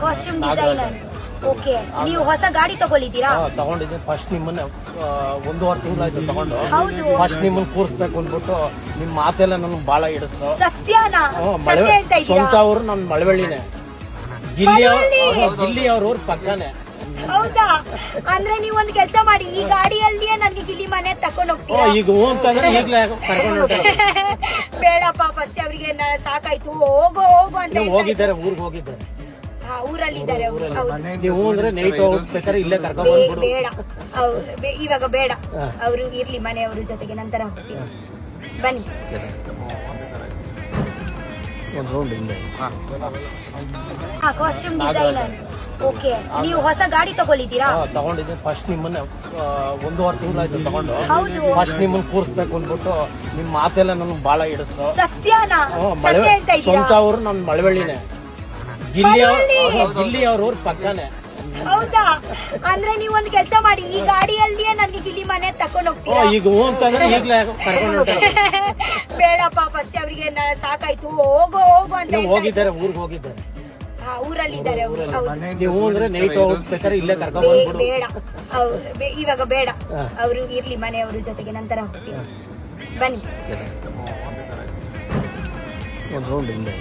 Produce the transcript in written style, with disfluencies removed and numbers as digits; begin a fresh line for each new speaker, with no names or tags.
Costume designer. Okay, ನೀವು ಹೊಸ ಗಾಡಿ ತಗೊಳ್ಳಿದ್ದೀರಾ?
ತಗೊಂಡಿದ್ದೆ. ಫಸ್ಟ್ ನಿಮ್ಮನ್ನ 1.5 ತಿಂಗಳಾಯ್ತು ತಗೊಂಡು.
ಹೌದು.
ಫಸ್ಟ್ ನಿಮ್ಮನ್ನ ಕೂರಿಸ್ಬೇಕು ಅಂದ್ಬಿಟ್ಟು ನಿಮ್ ಮಾತೆಲ್ಲ ನನ್ಗೆ ಬಾಳ ಹಿಡಿಸ್ತು.
ಸತ್ಯನಾ? ಸತ್ಯ ಹೇಳ್ತಾ ಇದ್ದೀರಾ?
ಸ್ವಂತ ಅವರು ನನ್ನ ಮಳವಳ್ಳಿನೇ, ಗಿಲ್ಲಿ ಅವ್ರ ಊರ್ ಪಕ್ಕನೆ.
ಹೌದಾ? ಅಂದ್ರೆ ನೀವ್ ಒಂದ್ ಕೆಲಸ ಮಾಡಿ, ಈ ಗಾಡಿಯಲ್ಲಿಯೇ ನನ್ಗೆ ಗಿಲ್ಲಿ ಮನೆ ತಕೊಂಡ್ ಹೋಗ್ತೀರಾ?
ಈಗ ಹೂ ಅಂತಂದ್ರೆ ಈಗ್ಲೇ ಕರ್ಕೊಂಡು
ಬೇಡಪ್ಪ, ಫಸ್ಟ್ ಅವರಿಗೆ ಸಾಕಾಯ್ತು, ಹೋಗು ಹೋಗು ಅಂತ
ಹೋಗಿದ್ದಾರೆ, ಊರ್ಗ್ ಹೋಗಿದ್ದಾರೆ.
ಊರಲ್ಲಿದ್ದಾರೆ ಅವರು.
ನೀವು ಅಂದ್ರೆ ನೈಟ್ ಹೋಗ್ಬೇಕಾದ್ರೆ ಇಲ್ಲೇ ಕರ್ಕೊಂಡು ಬಂದ್ಬಿಡು.
ಬೇಡ, ಇವಾಗ ಬೇಡ, ಅವರು ಇರ್ಲಿ ಮನೆಯವ್ರ ಜೊತೆಗೆ, ನಂತರ ಹೋಗ್ತೀವಿ. ಬನ್ನಿ.
ಒಂದು ರೌಂಡ್ ಹಿಂದೆ.
Costume designer. ಓಕೆ, ನೀವು ಹೊಸ ಗಾಡಿ ತಗೊಳ್ಳಿದ್ದೀರಾ?
ತಗೊಂಡಿದ್ದೆ. ಫಸ್ಟ್ ನಿಮ್ಮನ್ನ 1.5 ತಿಂಗಳಾಯ್ತು ತಗೊಂಡು.
ಹೌದು.
ಫಸ್ಟ್ ನಿಮ್ಮನ್ನ ಕೂರಿಸ್ಬೇಕು ಅಂದ್ಬಿಟ್ಟು ನಿಮ್ ಮಾತೆಲ್ಲ ನನ್ಗೆ ಬಾಳ ಹಿಡಿಸ್ತು.
ಸತ್ಯನಾ? ಸತ್ಯ ಹೇಳ್ತಾ ಇದ್ದೀರಾ?
ಸ್ವಂತ ಅವರು ನನ್ನ ಮಳವಳ್ಳಿನೇ, ಗಿಲ್ಲಿ ಅವ್ರ ಊರ್ ಪಕ್ಕನೆ.
ಹೌದಾ? ಅಂದ್ರೆ ನೀವ್ ಒಂದ್ ಕೆಲಸ ಮಾಡಿ, ಈ ಗಾಡಿಯಲ್ಲಿಯೇ ನನ್ಗೆ ಗಿಲ್ಲಿ ಮನೆ ತಕೊಂಡ್ ಹೋಗ್ತೀರಾ?
ಈಗ ಹೂ ಅಂತಂದ್ರೆ ಈಗ್ಲೇ ಕರ್ಕೊಂಡು
ಬೇಡಪ್ಪ, ಫಸ್ಟ್ ಅವರಿಗೆ ಸಾಕಾಯ್ತು, ಹೋಗು ಹೋಗು ಅಂತ
ಹೋಗಿದ್ದಾರೆ, ಊರ್ಗ್ ಹೋಗಿದ್ದಾರೆ.
ಊರಲ್ಲಿದ್ದಾರೆ ಅವರು.
ನೀವು ಅಂದ್ರೆ ನೈಟ್ ಹೋಗ್ಬೇಕಾದ್ರೆ ಇಲ್ಲೇ ಕರ್ಕೊಂಡು ಬಂದ್ಬಿಡು.
ಬೇಡ, ಇವಾಗ ಬೇಡ, ಅವರು ಇರ್ಲಿ ಮನೆಯವ್ರ ಜೊತೆಗೆ, ನಂತರ ಹೋಗ್ತೀವಿ. ಬನ್ನಿ.
ಒಂದು ರೌಂಡ್ ಹಿಂದೆ.